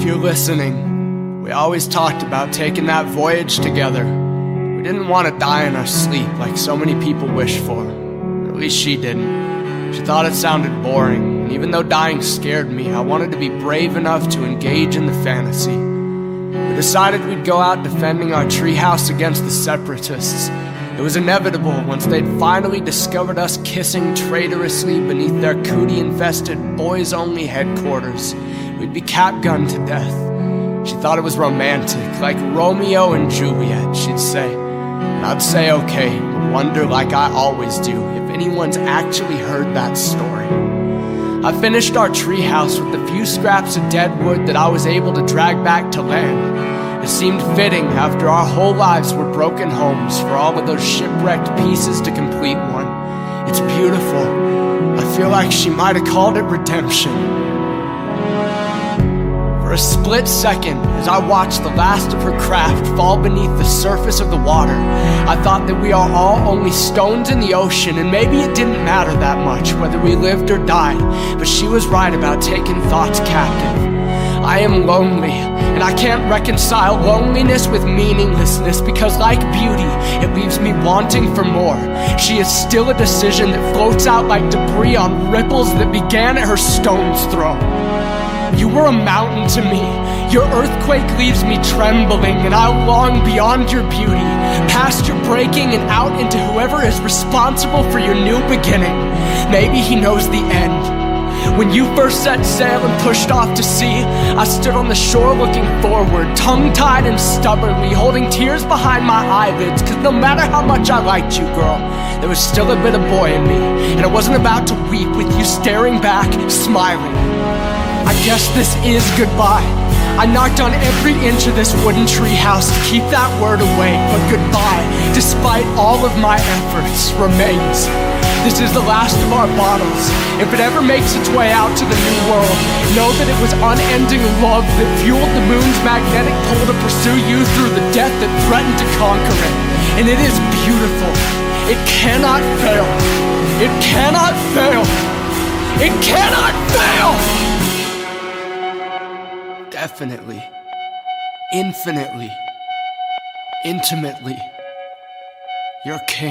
you're listening, we always talked about taking that voyage together. We didn't want to die in our sleep like so many people wish for. At least she didn't. She thought it sounded boring, and even though dying scared me, I wanted to be brave enough to engage in the fantasy. We decided we'd go out defending our treehouse against the separatists. It was inevitable once they'd finally discovered us kissing traitorously beneath their cootie-infested boys-only headquarters. We'd be capgunned to death. She thought it was romantic, like Romeo and Juliet, she'd say. And I'd say okay, but wonder like I always do if anyone's actually heard that story. I finished our treehouse with the few scraps of dead wood that I was able to drag back to land. It seemed fitting after our whole lives were broken homes for all of those shipwrecked pieces to complete one. It's beautiful. I feel like she might have called it redemption. For a split second, as I watched the last of her craft fall beneath the surface of the water, I thought that we are all only stones in the ocean, and maybe it didn't matter that much whether we lived or died, but she was right about taking thoughts captive. I am lonely, and I can't reconcile loneliness with meaninglessness because, like beauty, it leaves me wanting for more. She is still a decision that floats out like debris on ripples that began at her stone's throw. You were a mountain to me. Your earthquake leaves me trembling, and I long beyond your beauty, past your breaking and out into whoever is responsible for your new beginning. Maybe he knows the end. When you first set sail and pushed off to sea, I stood on the shore looking forward, tongue-tied and stubbornly, holding tears behind my eyelids, cause no matter how much I liked you, girl, there was still a bit of boy in me, and I wasn't about to weep with you staring back, smiling. I guess this is goodbye. I knocked on every inch of this wooden treehouse to keep that word away, but goodbye, despite all of my efforts, remains. This is the last of our bottles. If it ever makes its way out to the new world, know that it was unending love that fueled the moon's magnetic pull to pursue you through the death that threatened to conquer it. And it is beautiful. It cannot fail. It cannot fail. It cannot fail! Definitely. Infinitely. Intimately. You're king.